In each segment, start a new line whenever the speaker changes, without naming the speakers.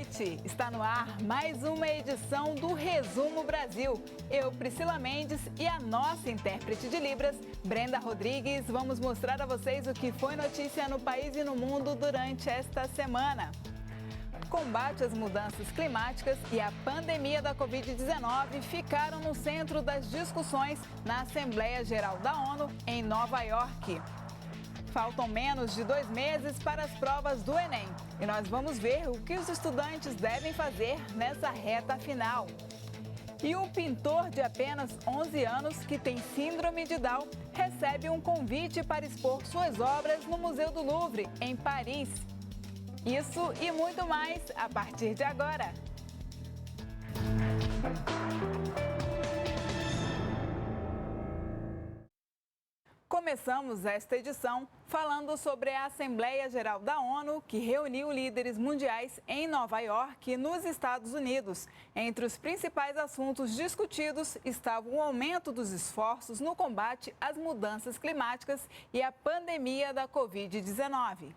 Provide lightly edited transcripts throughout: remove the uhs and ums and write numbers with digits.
noite! Está no ar mais uma edição do Resumo Brasil. Eu, Priscila Mendes, e a nossa intérprete de Libras, Brenda Rodrigues, vamos mostrar a vocês o que foi notícia no país e no mundo durante esta semana. Combate às mudanças climáticas e a pandemia da Covid-19 ficaram no centro das discussões na Assembleia Geral da ONU em Nova York. Faltam menos de 2 meses para as provas do Enem e nós vamos ver o que os estudantes devem fazer nessa reta final. E o pintor de apenas 11 anos, que tem síndrome de Down, recebe um convite para expor suas obras no Museu do Louvre, em Paris. Isso e muito mais a partir de agora. Começamos esta edição falando sobre a Assembleia Geral da ONU, que reuniu líderes mundiais em Nova York, nos Estados Unidos. Entre os principais assuntos discutidos estava o aumento dos esforços no combate às mudanças climáticas e à pandemia da Covid-19.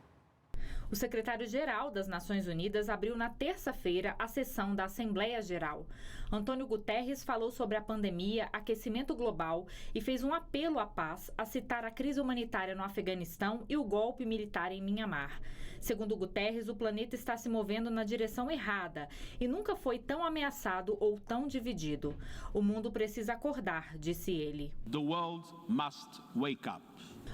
O secretário-geral das Nações Unidas abriu na terça-feira a sessão da Assembleia Geral. Antônio Guterres falou sobre a pandemia, aquecimento global e fez um apelo à paz, a citar a crise humanitária no Afeganistão e o golpe militar em Mianmar. Segundo Guterres, o planeta está se movendo na direção errada e nunca foi tão ameaçado ou tão dividido. O mundo precisa acordar, disse ele.
The world must wake up.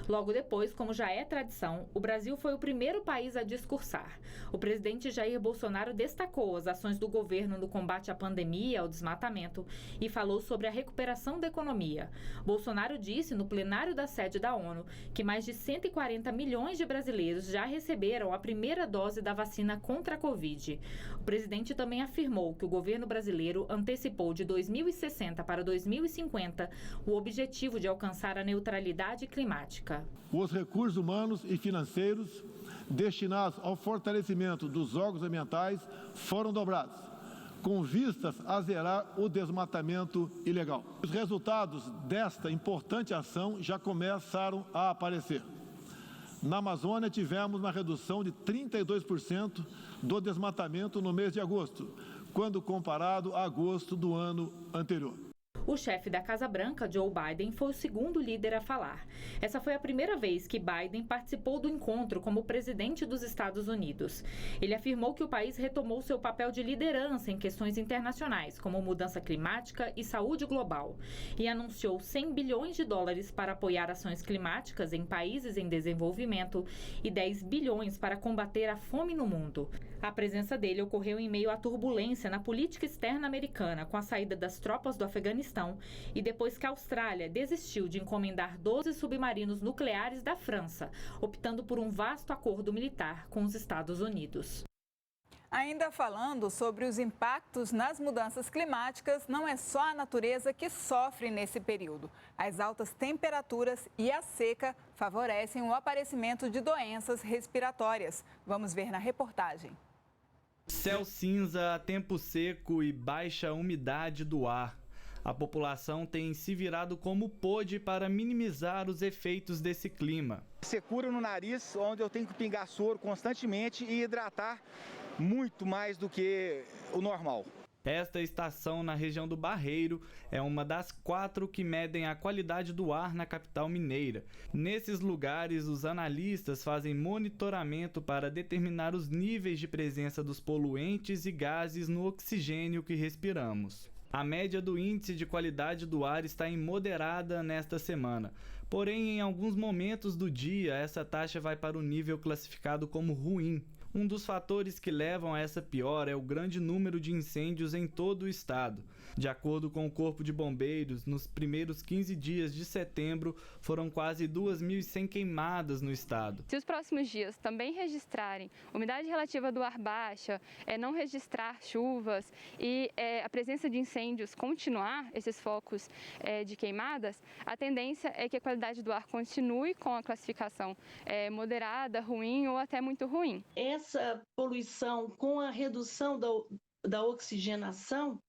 Logo depois, como já é tradição, o Brasil foi o primeiro país a discursar. O presidente Jair Bolsonaro destacou as ações do governo no combate à pandemia e ao desmatamento e falou sobre a recuperação da economia. Bolsonaro disse no plenário da sede da ONU que mais de 140 milhões de brasileiros já receberam a primeira dose da vacina contra a Covid. O presidente também afirmou que o governo brasileiro antecipou de 2060 para 2050 o objetivo de alcançar a neutralidade climática.
Os recursos humanos e financeiros destinados ao fortalecimento dos órgãos ambientais foram dobrados, com vistas a zerar o desmatamento ilegal. Os resultados desta importante ação já começaram a aparecer. Na Amazônia, tivemos uma redução de 32% do desmatamento no mês de agosto, quando comparado a agosto do ano anterior.
O chefe da Casa Branca, Joe Biden, foi o segundo líder a falar. Essa foi a primeira vez que Biden participou do encontro como presidente dos Estados Unidos. Ele afirmou que o país retomou seu papel de liderança em questões internacionais, como mudança climática e saúde global, e anunciou 100 bilhões de dólares para apoiar ações climáticas em países em desenvolvimento e 10 bilhões para combater a fome no mundo. A presença dele ocorreu em meio à turbulência na política externa americana, com a saída das tropas do Afeganistão e depois que a Austrália desistiu de encomendar 12 submarinos nucleares da França, optando por um vasto acordo militar com os Estados Unidos.
Ainda falando sobre os impactos nas mudanças climáticas, não é só a natureza que sofre nesse período. As altas temperaturas e a seca favorecem o aparecimento de doenças respiratórias. Vamos ver na reportagem.
Céu cinza, tempo seco e baixa umidade do ar. A população tem se virado como pôde para minimizar os efeitos desse clima.
Secura no nariz, onde eu tenho que pingar soro constantemente e hidratar muito mais do que o normal.
Esta estação na região do Barreiro é uma das 4 que medem a qualidade do ar na capital mineira. Nesses lugares, os analistas fazem monitoramento para determinar os níveis de presença dos poluentes e gases no oxigênio que respiramos. A média do índice de qualidade do ar está em moderada nesta semana. Porém, em alguns momentos do dia, essa taxa vai para o nível classificado como ruim. Um dos fatores que levam a essa piora é o grande número de incêndios em todo o estado. De acordo com o Corpo de Bombeiros, nos primeiros 15 dias de setembro, foram quase 2.100 queimadas no estado.
Se os próximos dias também registrarem umidade relativa do ar baixa, não registrar chuvas e a presença de incêndios continuar, esses focos de queimadas, a tendência é que a qualidade do ar continue com a classificação moderada, ruim ou até muito ruim.
Essa poluição com a redução da oxigenação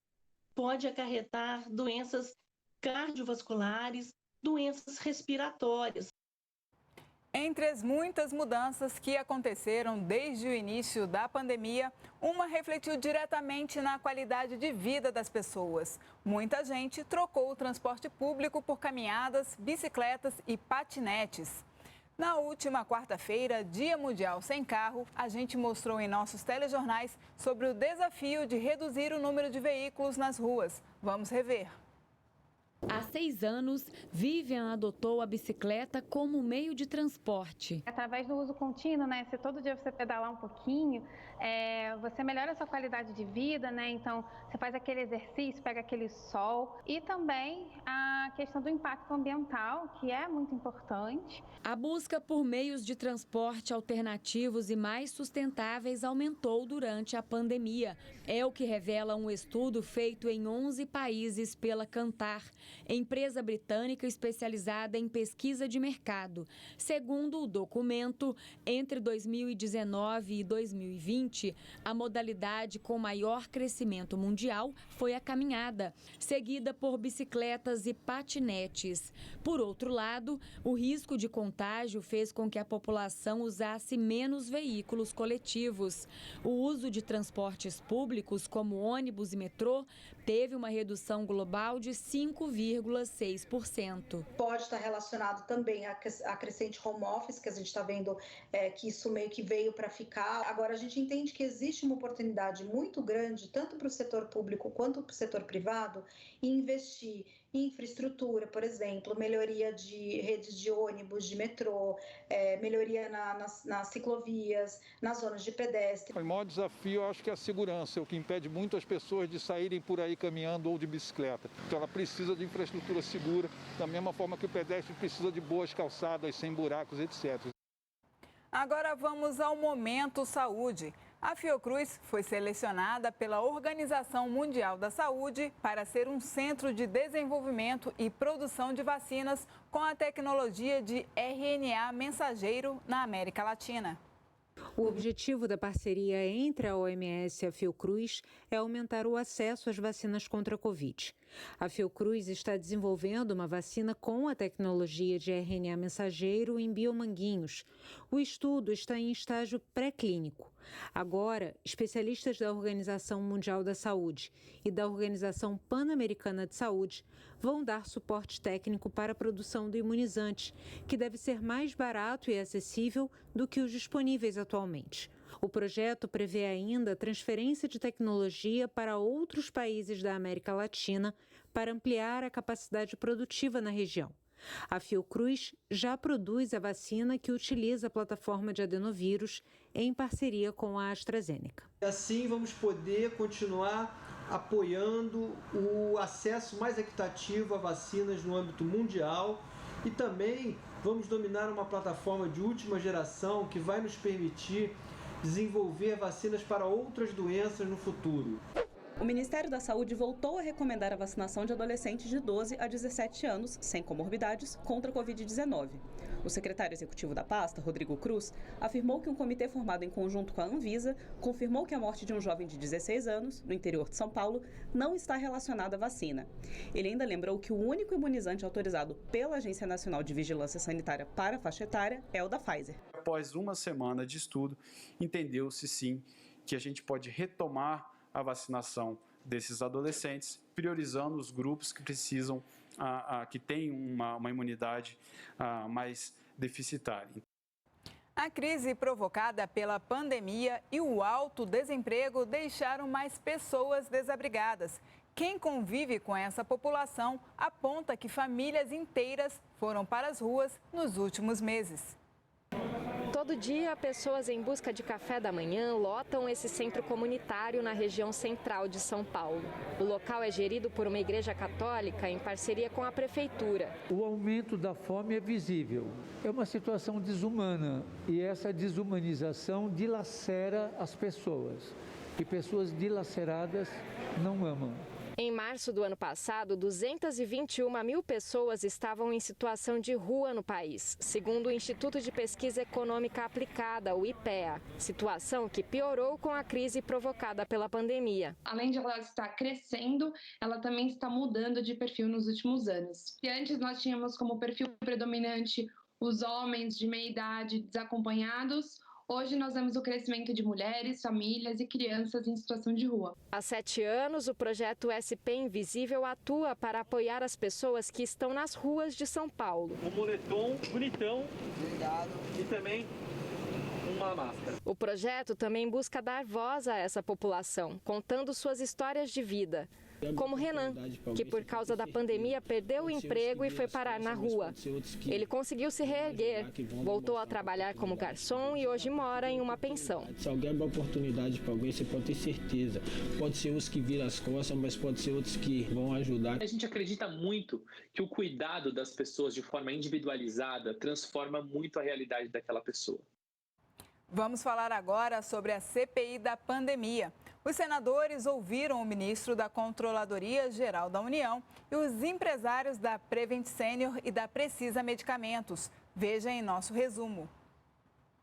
pode acarretar doenças cardiovasculares, doenças respiratórias.
Entre as muitas mudanças que aconteceram desde o início da pandemia, uma refletiu diretamente na qualidade de vida das pessoas. Muita gente trocou o transporte público por caminhadas, bicicletas e patinetes. Na última quarta-feira, Dia Mundial Sem Carro, a gente mostrou em nossos telejornais sobre o desafio de reduzir o número de veículos nas ruas. Vamos rever.
Há 6 anos, Vivian adotou a bicicleta como meio de transporte.
Através do uso contínuo, né? Se todo dia você pedalar um pouquinho, você melhora a sua qualidade de vida, né? Então, você faz aquele exercício, pega aquele sol. E também a questão do impacto ambiental, que é muito importante.
A busca por meios de transporte alternativos e mais sustentáveis aumentou durante a pandemia. É o que revela um estudo feito em 11 países pela Kantar, empresa britânica especializada em pesquisa de mercado. Segundo o documento, entre 2019 e 2020, a modalidade com maior crescimento mundial foi a caminhada, seguida por bicicletas e patinetes. Por outro lado, o risco de contágio fez com que a população usasse menos veículos coletivos. O uso de transportes públicos, como ônibus e metrô, teve uma redução global de 5,6%.
Pode estar relacionado também à crescente home office, que a gente está vendo que isso meio que veio para ficar. Agora, a gente entende que existe uma oportunidade muito grande, tanto para o setor público quanto para o setor privado, em investir em infraestrutura, por exemplo, melhoria de redes de ônibus, de metrô, melhoria nas ciclovias, nas zonas de pedestre.
O maior desafio, eu acho que é a segurança, é o que impede muito as pessoas de saírem por aí caminhando ou de bicicleta. Então ela precisa de infraestrutura segura, da mesma forma que o pedestre precisa de boas calçadas, sem buracos, etc.
Agora vamos ao Momento Saúde. A Fiocruz foi selecionada pela Organização Mundial da Saúde para ser um centro de desenvolvimento e produção de vacinas com a tecnologia de RNA mensageiro na América Latina.
O objetivo da parceria entre a OMS e a Fiocruz é aumentar o acesso às vacinas contra a Covid. A Fiocruz está desenvolvendo uma vacina com a tecnologia de RNA mensageiro em biomanguinhos. O estudo está em estágio pré-clínico. Agora, especialistas da Organização Mundial da Saúde e da Organização Pan-Americana de Saúde vão dar suporte técnico para a produção do imunizante, que deve ser mais barato e acessível do que os disponíveis atualmente. O projeto prevê ainda a transferência de tecnologia para outros países da América Latina para ampliar a capacidade produtiva na região. A Fiocruz já produz a vacina que utiliza a plataforma de adenovírus em parceria com a AstraZeneca.
Assim, vamos poder continuar apoiando o acesso mais equitativo a vacinas no âmbito mundial e também vamos dominar uma plataforma de última geração que vai nos permitir desenvolver vacinas para outras doenças no futuro.
O Ministério da Saúde voltou a recomendar a vacinação de adolescentes de 12 a 17 anos, sem comorbidades, contra a Covid-19. O secretário executivo da pasta, Rodrigo Cruz, afirmou que um comitê formado em conjunto com a Anvisa confirmou que a morte de um jovem de 16 anos, no interior de São Paulo, não está relacionada à vacina. Ele ainda lembrou que o único imunizante autorizado pela Agência Nacional de Vigilância Sanitária para a faixa etária é o da Pfizer.
Após uma semana de estudo, entendeu-se sim que a gente pode retomar a vacinação desses adolescentes, priorizando os grupos que precisam, que têm uma imunidade mais deficitária.
A crise provocada pela pandemia e o alto desemprego deixaram mais pessoas desabrigadas. Quem convive com essa população aponta que famílias inteiras foram para as ruas nos últimos meses.
Todo dia, pessoas em busca de café da manhã lotam esse centro comunitário na região central de São Paulo. O local é gerido por uma igreja católica em parceria com a prefeitura.
O aumento da fome é visível. É uma situação desumana e essa desumanização dilacera as pessoas. E pessoas dilaceradas não amam.
Em março do ano passado, 221 mil pessoas estavam em situação de rua no país, segundo o Instituto de Pesquisa Econômica Aplicada, o IPEA. Situação que piorou com a crise provocada pela pandemia.
Além de ela estar crescendo, ela também está mudando de perfil nos últimos anos. E antes nós tínhamos como perfil predominante os homens de meia idade desacompanhados, hoje nós vemos o crescimento de mulheres, famílias e crianças em situação de rua.
Há 7 anos, o projeto SP Invisível atua para apoiar as pessoas que estão nas ruas de São Paulo.
Um moletom bonitão e também uma máscara.
O projeto também busca dar voz a essa população, contando suas histórias de vida. Como Renan, que por causa da pandemia perdeu o emprego e foi parar na rua. Ele conseguiu se reerguer, voltou a trabalhar como garçom e hoje mora em uma pensão.
Se alguém abre oportunidade para alguém, você pode ter certeza. Pode ser os que viram as costas, mas pode ser outros que vão ajudar.
A gente acredita muito que o cuidado das pessoas de forma individualizada transforma muito a realidade daquela pessoa.
Vamos falar agora sobre a CPI da pandemia. Os senadores ouviram o ministro da Controladoria Geral da União e os empresários da Prevent Senior e da Precisa Medicamentos. Veja em nosso resumo.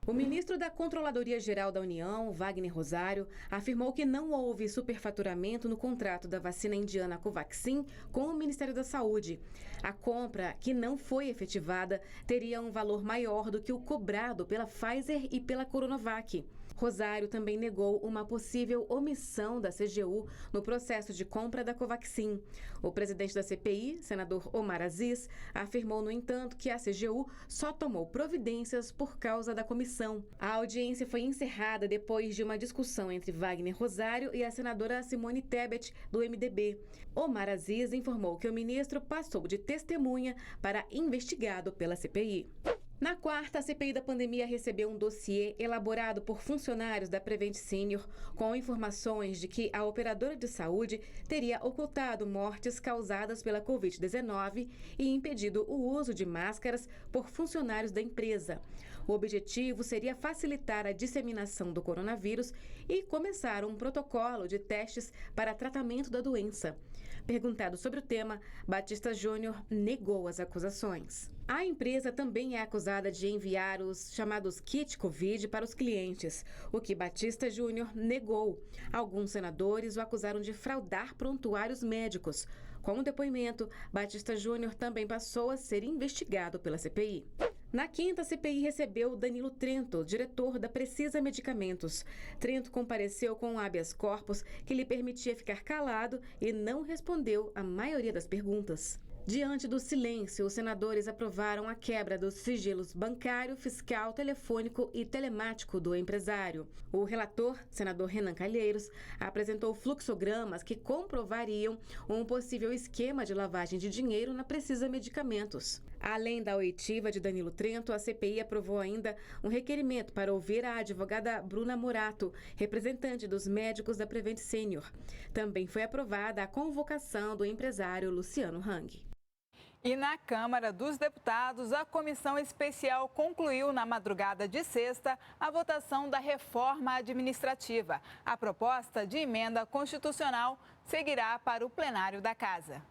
O ministro da Controladoria Geral da União, Wagner Rosário, afirmou que não houve superfaturamento no contrato da vacina indiana Covaxin com o Ministério da Saúde. A compra, que não foi efetivada, teria um valor maior do que o cobrado pela Pfizer e pela Coronavac. Rosário também negou uma possível omissão da CGU no processo de compra da Covaxin. O presidente da CPI, senador Omar Aziz, afirmou, no entanto, que a CGU só tomou providências por causa da comissão. A audiência foi encerrada depois de uma discussão entre Wagner Rosário e a senadora Simone Tebet, do MDB. Omar Aziz informou que o ministro passou de testemunha para investigado pela CPI. Na quarta, a CPI da pandemia recebeu um dossiê elaborado por funcionários da Prevent Senior com informações de que a operadora de saúde teria ocultado mortes causadas pela Covid-19 e impedido o uso de máscaras por funcionários da empresa. O objetivo seria facilitar a disseminação do coronavírus e começar um protocolo de testes para tratamento da doença. Perguntado sobre o tema, Batista Júnior negou as acusações. A empresa também é acusada de enviar os chamados kit Covid para os clientes, o que Batista Júnior negou. Alguns senadores o acusaram de fraudar prontuários médicos. Com o depoimento, Batista Júnior também passou a ser investigado pela CPI. Na quinta, a CPI recebeu Danilo Trento, diretor da Precisa Medicamentos. Trento compareceu com um habeas corpus que lhe permitia ficar calado e não respondeu a maioria das perguntas. Diante do silêncio, os senadores aprovaram a quebra dos sigilos bancário, fiscal, telefônico e telemático do empresário. O relator, senador Renan Calheiros, apresentou fluxogramas que comprovariam um possível esquema de lavagem de dinheiro na Precisa Medicamentos. Além da oitiva de Danilo Trento, a CPI aprovou ainda um requerimento para ouvir a advogada Bruna Morato, representante dos médicos da Prevent Senior. Também foi aprovada a convocação do empresário Luciano Hang.
E na Câmara dos Deputados, a comissão especial concluiu na madrugada de sexta a votação da reforma administrativa. A proposta de emenda constitucional seguirá para o plenário da Casa.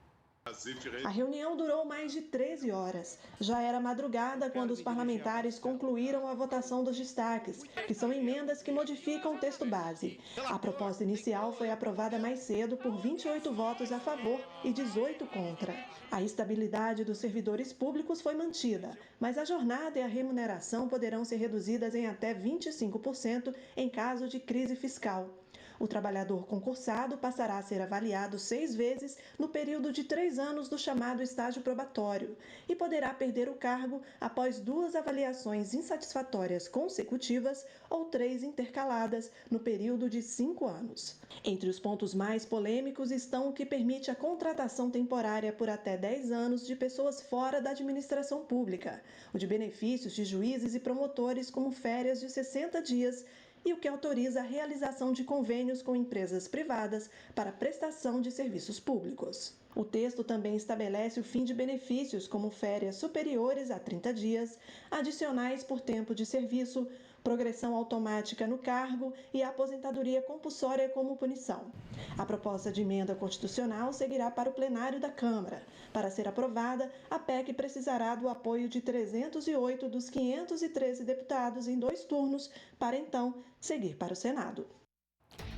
A reunião durou mais de 13 horas. Já era madrugada quando os parlamentares concluíram a votação dos destaques, que são emendas que modificam o texto base. A proposta inicial foi aprovada mais cedo por 28 votos a favor e 18 contra. A estabilidade dos servidores públicos foi mantida, mas a jornada e a remuneração poderão ser reduzidas em até 25% em caso de crise fiscal. O trabalhador concursado passará a ser avaliado 6 vezes no período de 3 anos do chamado estágio probatório e poderá perder o cargo após 2 avaliações insatisfatórias consecutivas ou 3 intercaladas no período de 5 anos. Entre os pontos mais polêmicos estão o que permite a contratação temporária por até 10 anos de pessoas fora da administração pública, o de benefícios de juízes e promotores como férias de 60 dias e o que autoriza a realização de convênios com empresas privadas para prestação de serviços públicos. O texto também estabelece o fim de benefícios como férias superiores a 30 dias, adicionais por tempo de serviço, progressão automática no cargo e a aposentadoria compulsória como punição. A proposta de emenda constitucional seguirá para o plenário da Câmara. Para ser aprovada, a PEC precisará do apoio de 308 dos 513 deputados em 2 turnos, para então seguir para o Senado.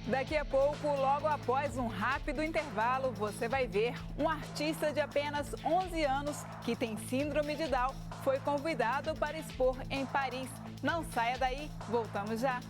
Daqui a pouco, logo após um rápido intervalo, você vai ver um artista de apenas 11 anos que tem síndrome de Down foi convidado para expor em Paris. Não saia daí, voltamos já.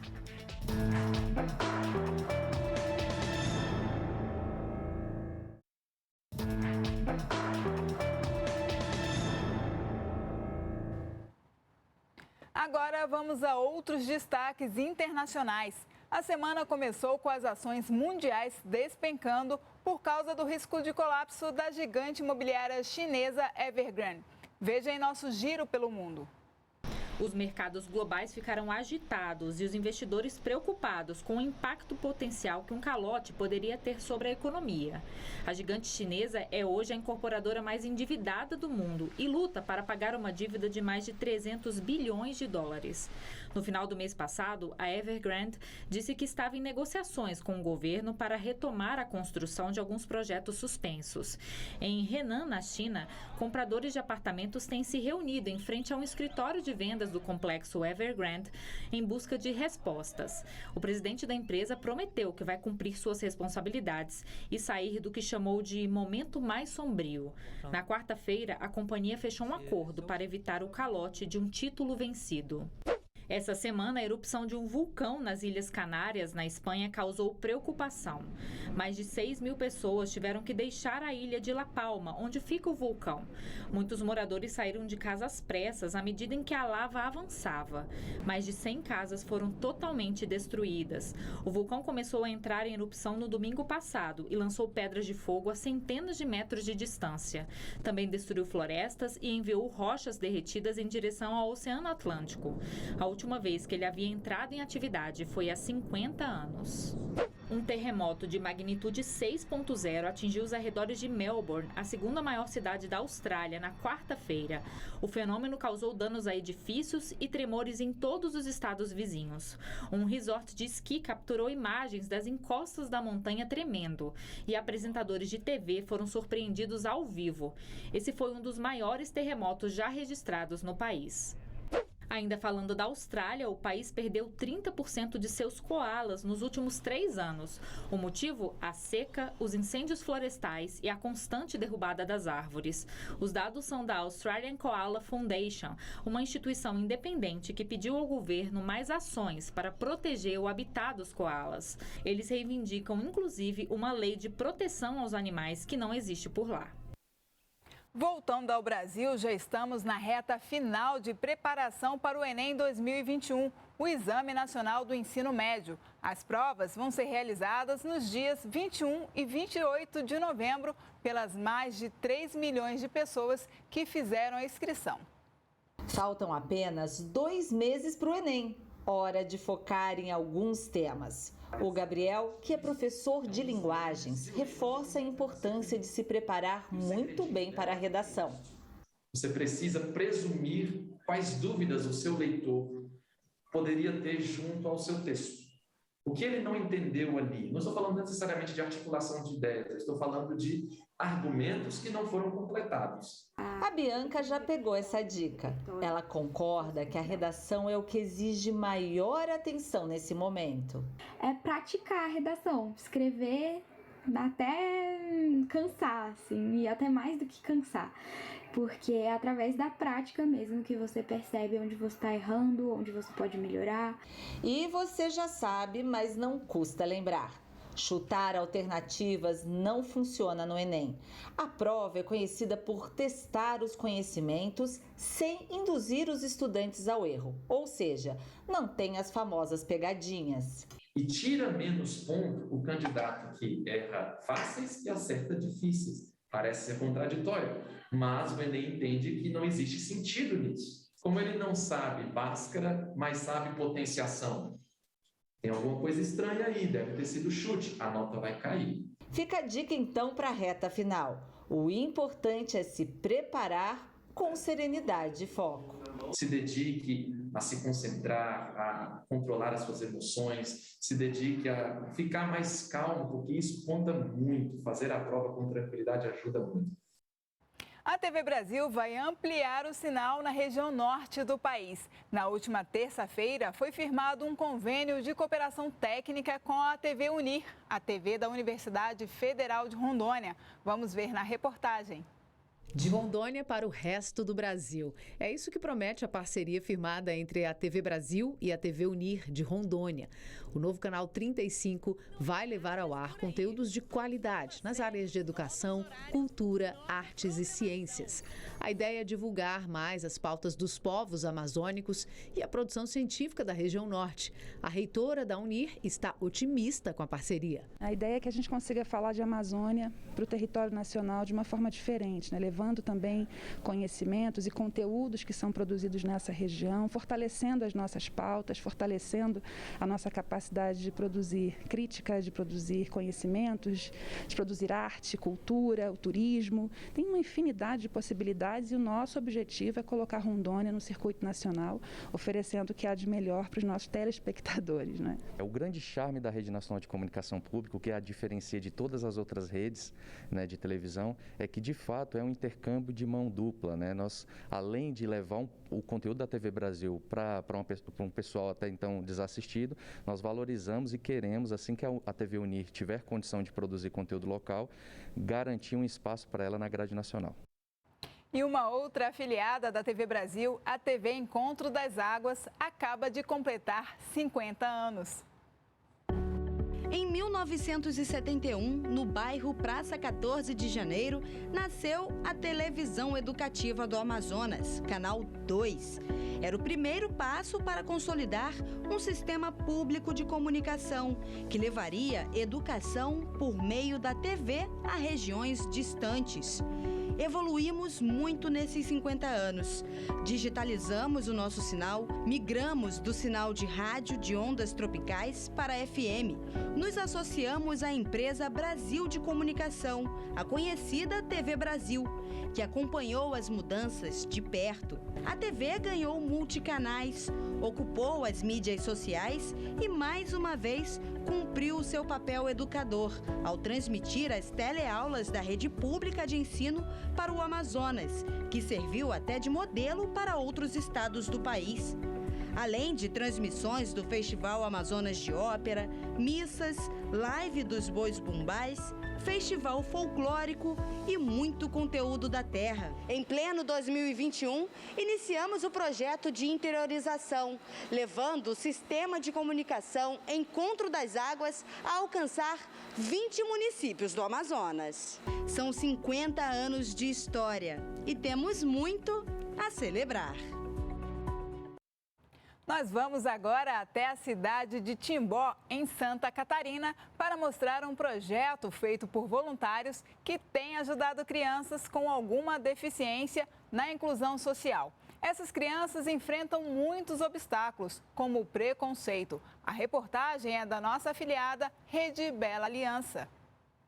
Agora vamos a outros destaques internacionais. A semana começou com as ações mundiais despencando por causa do risco de colapso da gigante imobiliária chinesa Evergrande. Veja em nosso giro pelo mundo.
Os mercados globais ficaram agitados e os investidores preocupados com o impacto potencial que um calote poderia ter sobre a economia. A gigante chinesa é hoje a incorporadora mais endividada do mundo e luta para pagar uma dívida de mais de 300 bilhões de dólares. No final do mês passado, a Evergrande disse que estava em negociações com o governo para retomar a construção de alguns projetos suspensos. Em Henan, na China, compradores de apartamentos têm se reunido em frente a um escritório de vendas do complexo Evergrande em busca de respostas. O presidente da empresa prometeu que vai cumprir suas responsabilidades e sair do que chamou de momento mais sombrio. Na quarta-feira, a companhia fechou um acordo para evitar o calote de um título vencido. Essa semana, a erupção de um vulcão nas Ilhas Canárias, na Espanha, causou preocupação. Mais de 6 mil pessoas tiveram que deixar a ilha de La Palma, onde fica o vulcão. Muitos moradores saíram de casa às pressas à medida em que a lava avançava. Mais de 100 casas foram totalmente destruídas. O vulcão começou a entrar em erupção no domingo passado e lançou pedras de fogo a centenas de metros de distância. Também destruiu florestas e enviou rochas derretidas em direção ao Oceano Atlântico. A última vez que ele havia entrado em atividade foi há 50 anos. Um terremoto de magnitude 6.0 atingiu os arredores de Melbourne, a segunda maior cidade da Austrália, na quarta-feira. O fenômeno causou danos a edifícios e tremores em todos os estados vizinhos. Um resort de esqui capturou imagens das encostas da montanha tremendo e apresentadores de TV foram surpreendidos ao vivo. Esse foi um dos maiores terremotos já registrados no país. Ainda falando da Austrália, o país perdeu 30% de seus koalas nos últimos 3 anos. O motivo? A seca, os incêndios florestais e a constante derrubada das árvores. Os dados são da Australian Koala Foundation, uma instituição independente que pediu ao governo mais ações para proteger o habitat dos koalas. Eles reivindicam, inclusive, uma lei de proteção aos animais que não existe por lá.
Voltando ao Brasil, já estamos na reta final de preparação para o Enem 2021, o Exame Nacional do Ensino Médio. As provas vão ser realizadas nos dias 21 e 28 de novembro pelas mais de 3 milhões de pessoas que fizeram a inscrição.
Faltam apenas 2 meses para o Enem. Hora de focar em alguns temas. O Gabriel, que é professor de linguagens, reforça a importância de se preparar muito bem para a redação.
Você precisa presumir quais dúvidas o seu leitor poderia ter junto ao seu texto. O que ele não entendeu ali? Não estou falando necessariamente de articulação de ideias, estou falando de argumentos que não foram completados.
A Bianca já pegou essa dica. Ela concorda que a redação é o que exige maior atenção nesse momento.
É praticar a redação, escrever até cansar, assim, e até mais do que cansar. Porque é através da prática mesmo que você percebe onde você está errando, onde você pode melhorar.
E você já sabe, mas não custa lembrar. Chutar alternativas não funciona no Enem. A prova é conhecida por testar os conhecimentos sem induzir os estudantes ao erro. Ou seja, não tem as famosas pegadinhas.
E tira menos ponto o candidato que erra fáceis e acerta difíceis. Parece ser contraditório, mas o Enem entende que não existe sentido nisso. Como ele não sabe Bhaskara, mas sabe potenciação. Tem alguma coisa estranha aí, deve ter sido chute, a nota vai cair.
Fica a dica então para a reta final. O importante é se preparar com serenidade e foco.
Se dedique a se concentrar, a controlar as suas emoções, se dedique a ficar mais calmo, porque isso conta muito. Fazer a prova com tranquilidade ajuda muito.
A TV Brasil vai ampliar o sinal na região norte do país. Na última terça-feira, foi firmado um convênio de cooperação técnica com a TV Unir, a TV da Universidade Federal de Rondônia. Vamos ver na reportagem.
De Rondônia para o resto do Brasil. É isso que promete a parceria firmada entre a TV Brasil e a TV Unir de Rondônia. O novo canal 35 vai levar ao ar conteúdos de qualidade nas áreas de educação, cultura, artes e ciências. A ideia é divulgar mais as pautas dos povos amazônicos e a produção científica da região norte. A reitora da Unir está otimista com a parceria.
A ideia é que a gente consiga falar de Amazônia para o território nacional de uma forma diferente, né? Levando também conhecimentos e conteúdos que são produzidos nessa região, fortalecendo as nossas pautas, fortalecendo a nossa capacidade de produzir crítica, de produzir conhecimentos, de produzir arte, cultura, o turismo. Tem uma infinidade de possibilidades e o nosso objetivo é colocar Rondônia no circuito nacional, oferecendo o que há de melhor para os nossos telespectadores, né?
É o grande charme da Rede Nacional de Comunicação Pública, o que a diferencia de todas as outras redes, né, de televisão, é que de fato é um intercâmbio de mão dupla, né? Nós, além de levar o conteúdo da TV Brasil para um pessoal até então desassistido, nós valorizamos e queremos, assim que a TV Unir tiver condição de produzir conteúdo local, garantir um espaço para ela na grade nacional.
E uma outra afiliada da TV Brasil, a TV Encontro das Águas, acaba de completar 50 anos.
Em 1971, no bairro Praça 14 de Janeiro, nasceu a Televisão Educativa do Amazonas, Canal 2. Era o primeiro passo para consolidar um sistema público de comunicação que levaria educação por meio da TV a regiões distantes. Evoluímos muito nesses 50 anos. Digitalizamos o nosso sinal, migramos do sinal de rádio de ondas tropicais para FM. Nos associamos à empresa Brasil de Comunicação, a conhecida TV Brasil, que acompanhou as mudanças de perto. A TV ganhou multicanais, ocupou as mídias sociais e, mais uma vez, cumpriu o seu papel educador ao transmitir as teleaulas da rede pública de ensino para o Amazonas, que serviu até de modelo para outros estados do país. Além de transmissões do Festival Amazonas de Ópera, missas, live dos bois bumbás, festival folclórico e muito conteúdo da terra. Em pleno 2021, iniciamos o projeto de interiorização, levando o sistema de comunicação Encontro das Águas a alcançar 20 municípios do Amazonas. São 50 anos de história e temos muito a celebrar.
Nós vamos agora até a cidade de Timbó, em Santa Catarina, para mostrar um projeto feito por voluntários que tem ajudado crianças com alguma deficiência na inclusão social. Essas crianças enfrentam muitos obstáculos, como o preconceito. A reportagem é da nossa afiliada Rede Bela Aliança.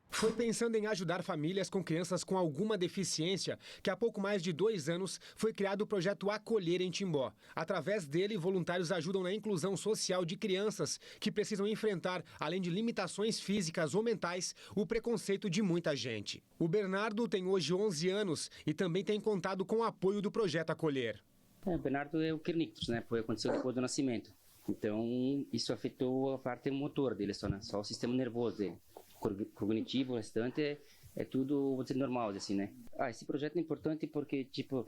Foi pensando em ajudar famílias com crianças com alguma deficiência que há pouco mais de 2 anos foi criado o projeto Acolher em Timbó. Através dele, voluntários ajudam na inclusão social de crianças que precisam enfrentar, além de limitações físicas ou mentais, o preconceito de muita gente. O Bernardo tem hoje 11 anos e também tem contado com o apoio do projeto Acolher.
O Bernardo é o Kernictus, né? Aconteceu depois do nascimento. Então, isso afetou a parte motor dele, só o sistema nervoso dele. Cognitivo, o restante é tudo, vou dizer, normal, assim, né? Esse projeto é importante porque, tipo,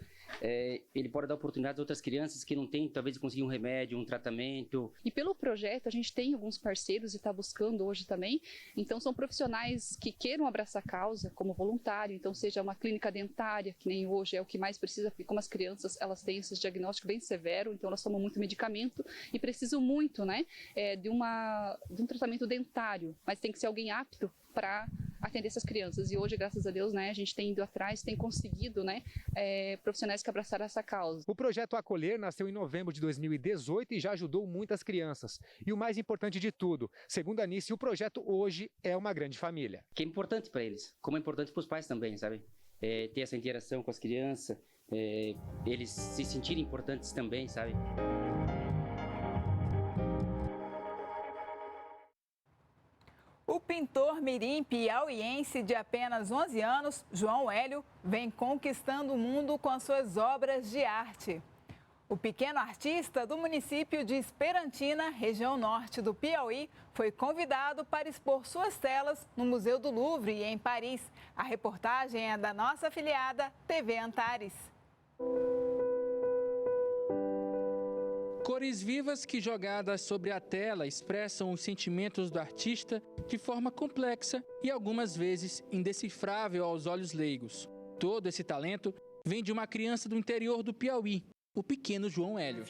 ele pode dar oportunidades a outras crianças que não têm, talvez, conseguir um remédio, um tratamento.
E pelo projeto, a gente tem alguns parceiros e está buscando hoje também. Então, são profissionais que queiram abraçar a causa como voluntário. Então, seja uma clínica dentária, que nem hoje é o que mais precisa, porque como as crianças, elas têm esse diagnóstico bem severo, então elas tomam muito medicamento e precisam muito, né, de um tratamento dentário. Mas tem que ser alguém apto para atender essas crianças. E hoje, graças a Deus, né, a gente tem ido atrás, tem conseguido, né, profissionais que abraçaram essa causa.
O projeto Acolher nasceu em novembro de 2018 e já ajudou muitas crianças. E o mais importante de tudo, segundo a Anice, o projeto hoje é uma grande família.
Que é importante para eles, como é importante para os pais também, sabe? Ter essa interação com as crianças, eles se sentirem importantes também, sabe?
O pintor mirim piauiense de apenas 11 anos, João Hélio, vem conquistando o mundo com as suas obras de arte. O pequeno artista do município de Esperantina, região norte do Piauí, foi convidado para expor suas telas no Museu do Louvre, em Paris. A reportagem é da nossa afiliada TV Antares.
Cores vivas que, jogadas sobre a tela, expressam os sentimentos do artista de forma complexa e algumas vezes indecifrável aos olhos leigos. Todo esse talento vem de uma criança do interior do Piauí, o pequeno João Hélio.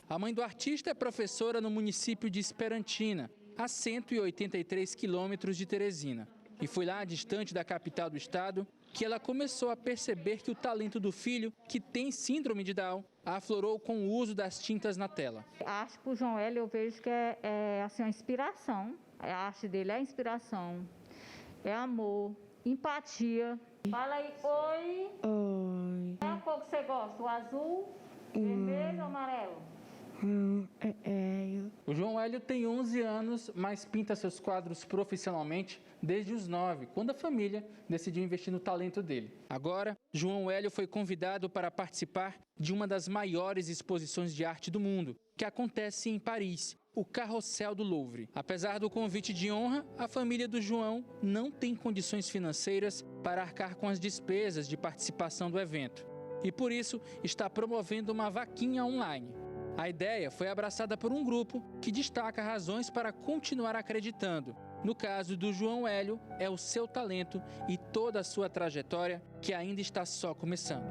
A mãe do artista é professora no município de Esperantina, a 183 quilômetros de Teresina. E foi lá, distante da capital do estado, que ela começou a perceber que o talento do filho, que tem síndrome de Down, aflorou com o uso das tintas na tela.
A arte para o João Hélio eu vejo que é assim, uma inspiração. A arte dele é inspiração, é amor, empatia. Fala aí, oi. Oi. Qual é a cor que você gosta? O azul, vermelho ou amarelo?
O João Hélio tem 11 anos, mas pinta seus quadros profissionalmente desde os 9, quando a família decidiu investir no talento dele. Agora, João Hélio foi convidado para participar de uma das maiores exposições de arte do mundo, que acontece em Paris, o Carrossel do Louvre. Apesar do convite de honra, a família do João não tem condições financeiras para arcar com as despesas de participação do evento. E por isso está promovendo uma vaquinha online. A ideia foi abraçada por um grupo que destaca razões para continuar acreditando. No caso do João Hélio, é o seu talento e toda a sua trajetória que ainda está só começando.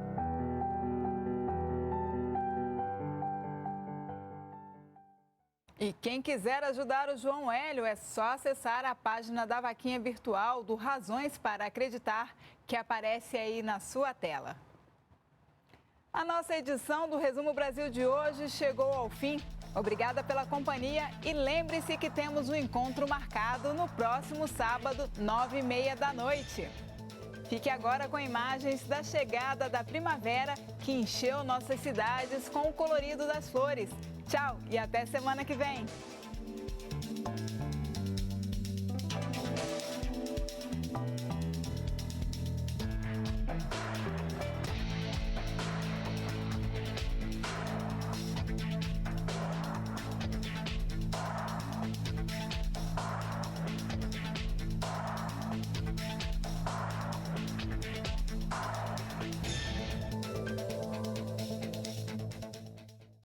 E quem quiser ajudar o João Hélio é só acessar a página da vaquinha virtual do Razões para Acreditar, que aparece aí na sua tela. A nossa edição do Resumo Brasil de hoje chegou ao fim. Obrigada pela companhia e lembre-se que temos um encontro marcado no próximo sábado, 9h30 da noite. Fique agora com imagens da chegada da primavera que encheu nossas cidades com o colorido das flores. Tchau e até semana que vem!